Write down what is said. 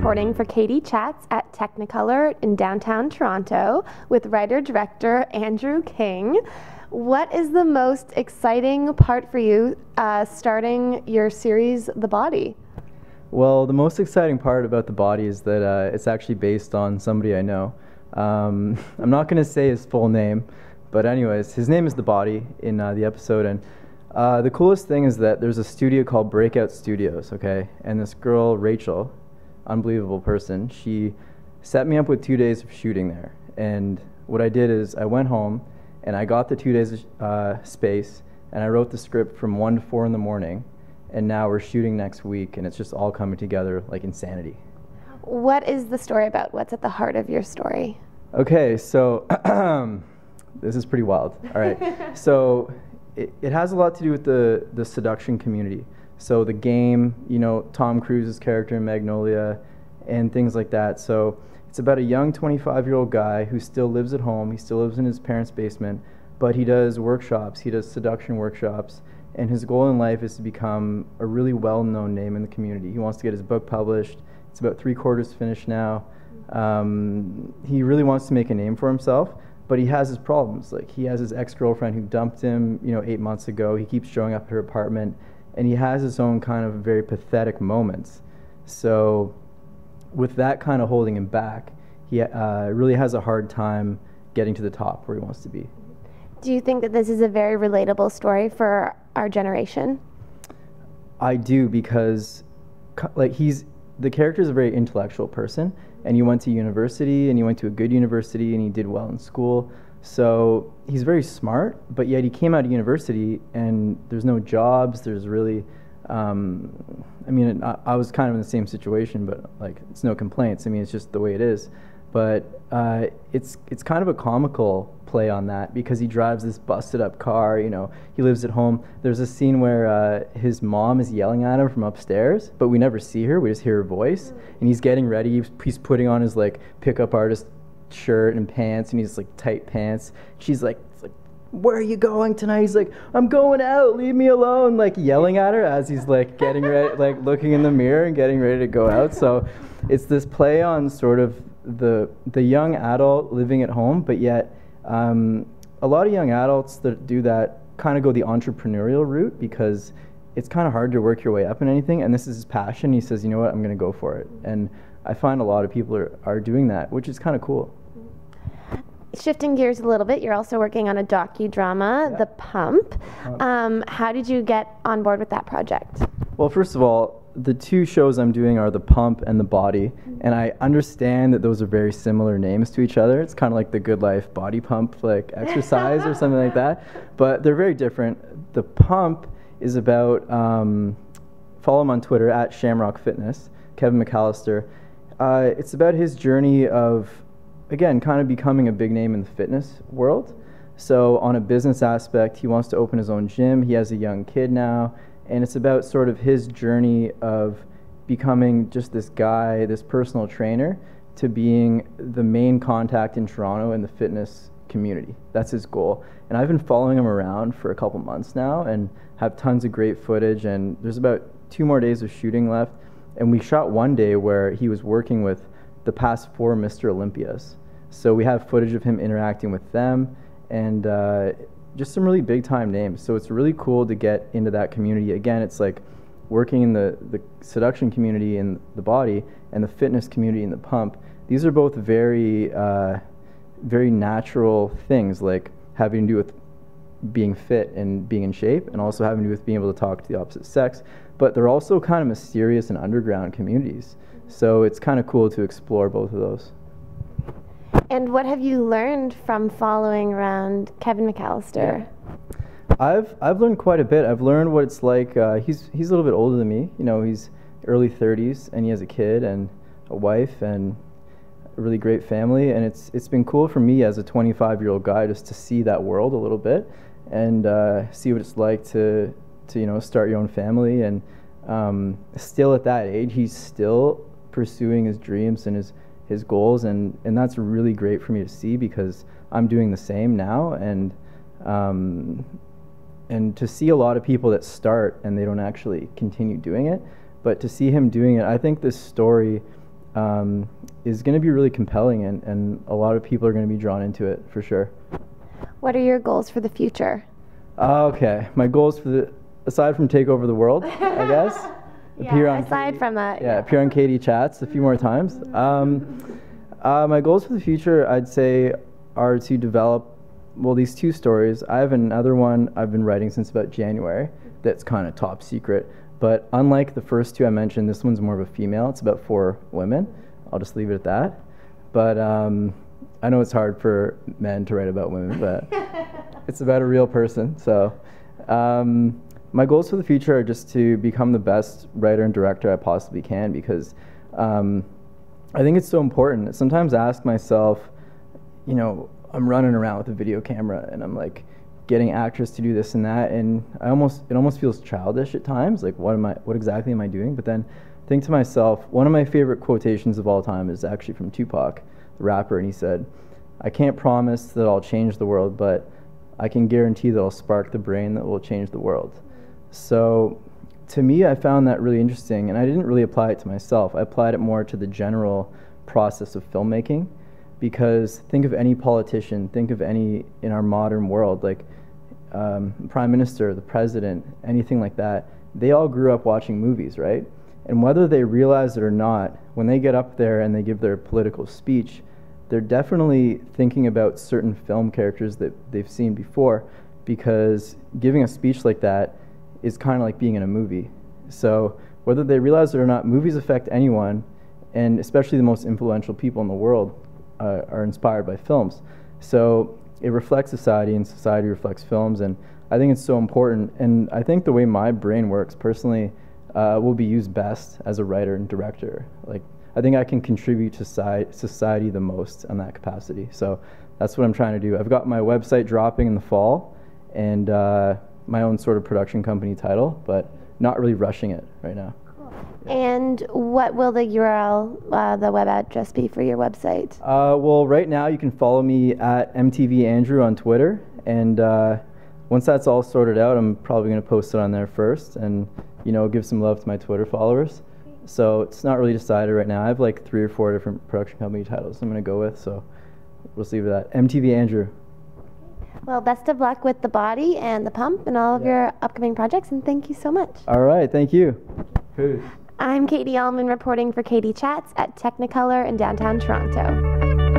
reporting for Katie Chats at Technicolor in downtown Toronto with writer-director Andrew King. What is the most exciting part for you starting your series, The Body? Well, the most exciting part about The Body is that it's actually based on somebody I know. I'm not going to say his full name, but anyways, his name is The Body in the episode, and the coolest thing is that there's a studio called Breakout Studios, okay? And this girl, Rachel, unbelievable person, she set me up with 2 days of shooting there. And what I did is I went home and I got the 2 days space, and I wrote the script from 1 to 4 in the morning, and now we're shooting next week, and it's just all coming together like insanity. What is the story about? What's at the heart of your story? Okay, so this is pretty wild. All right, so it has a lot to do with the seduction community. So the game, you know, Tom Cruise's character in Magnolia and things like that. So it's about a young 25-year-old guy who still lives at home. He still lives in his parents' basement, but he does workshops. He does seduction workshops. And his goal in life is to become a really well-known name in the community. He wants to get his book published. It's about 3/4 finished now. He really wants to make a name for himself, but he has his problems. Like, he has his ex-girlfriend who dumped him, 8 months ago. He keeps showing up at her apartment, and he has his own kind of very pathetic moments. So with that kind of holding him back, he really has a hard time getting to the top where he wants to be. Do you think that this is a very relatable story for our generation? I do, because the character is a very intellectual person, and he went to university, and he went to a good university, and he did well in school. So he's very smart, but yet he came out of university, and there's no jobs. There's really, I was kind of in the same situation, but like, it's no complaints. I mean, it's just the way it is. But it's kind of a comical play on that, because he drives this busted up car, he lives at home. There's a scene where his mom is yelling at him from upstairs, but we never see her, we just hear her voice, and he's getting ready, he's putting on his like pickup artist shirt and pants, and he's like tight pants. She's like, where are you going tonight? He's like, I'm going out, leave me alone, like yelling at her as he's like getting ready, like looking in the mirror and getting ready to go out. So it's this play on sort of the young adult living at home, but yet a lot of young adults that do that kind of go the entrepreneurial route, because it's kind of hard to work your way up in anything, and this is his passion. He says, you know what, I'm going to go for it. And I find a lot of people are doing that, which is kind of cool. Shifting gears a little bit, you're also working on a docudrama, The Pump. How did you get on board with that project? Well, first of all, the two shows I'm doing are The Pump and The Body, and I understand that those are very similar names to each other. It's kind of like the Good Life body pump, like exercise or something like that, but they're very different. The Pump is about, follow him on Twitter, at Shamrock Fitness, Kevin McAllister. It's about his journey of, again, kind of becoming a big name in the fitness world. So on a business aspect, he wants to open his own gym. He has a young kid now, and it's about sort of his journey of becoming just this guy, this personal trainer, to being the main contact in Toronto in the fitness community. That's his goal. And I've been following him around for a couple months now and have tons of great footage, and there's about 2 more days of shooting left. And we shot one day where he was working with the past 4 Mr. Olympias. So we have footage of him interacting with them, and just some really big time names. So it's really cool to get into that community. Again, it's like working in the seduction community in The Body and the fitness community in The Pump. These are both very, very natural things, like having to do with being fit and being in shape, and also having to do with being able to talk to the opposite sex. But they're also kind of mysterious and underground communities. So it's kind of cool to explore both of those. And what have you learned from following around Kevin McAllister? I've learned quite a bit. I've learned what it's like. He's a little bit older than me. He's early 30s, and he has a kid and a wife and a really great family. And it's been cool for me as a 25-year-old guy just to see that world a little bit and see what it's like to start your own family. And still at that age, he's still pursuing his dreams and his goals, and that's really great for me to see, because I'm doing the same now, and to see a lot of people that start and they don't actually continue doing it, but to see him doing it, I think this story is going to be really compelling, and a lot of people are going to be drawn into it for sure. What are your goals for the future? Okay, my goals aside from take over the world, I guess. Aside from that. Yeah, appear on Katie Chats a few more times. My goals for the future, I'd say, are to develop, well, these 2 stories. I have another one I've been writing since about January that's kind of top secret. But unlike the first 2 I mentioned, this one's more of a female. It's about 4 women. I'll just leave it at that. But I know it's hard for men to write about women, but it's about a real person. So my goals for the future are just to become the best writer and director I possibly can, because I think it's so important. Sometimes I ask myself, you know, I'm running around with a video camera and I'm like getting actors to do this and that, and it almost feels childish at times. Like, what exactly am I doing? But then think to myself, one of my favorite quotations of all time is actually from Tupac, the rapper, and he said, "I can't promise that I'll change the world, but I can guarantee that I'll spark the brain that will change the world." So to me, I found that really interesting, and I didn't really apply it to myself. I applied it more to the general process of filmmaking, because think of any politician, think of any in our modern world, like prime minister, the president, anything like that. They all grew up watching movies, right? And whether they realize it or not, when they get up there and they give their political speech, they're definitely thinking about certain film characters that they've seen before, because giving a speech like that is kind of like being in a movie. So whether they realize it or not, movies affect anyone, and especially the most influential people in the world are inspired by films. So it reflects society, and society reflects films, and I think it's so important. And I think the way my brain works personally will be used best as a writer and director. Like, I think I can contribute to society the most on that capacity. So that's what I'm trying to do. I've got my website dropping in the fall, and my own sort of production company title, but not really rushing it right now. And what will the URL, the web address be for your website? Well, right now you can follow me at MTVAndrew on Twitter, and once that's all sorted out, I'm probably going to post it on there first, and give some love to my Twitter followers. So it's not really decided right now. I have like 3 or 4 different production company titles I'm going to go with, so we'll see with that. MTVAndrew. Well, best of luck with The Body and The Pump and all of your upcoming projects, and thank you so much. All right, thank you. Peace. I'm Katie Uhlmann reporting for Katie Chats at Technicolor in downtown Toronto.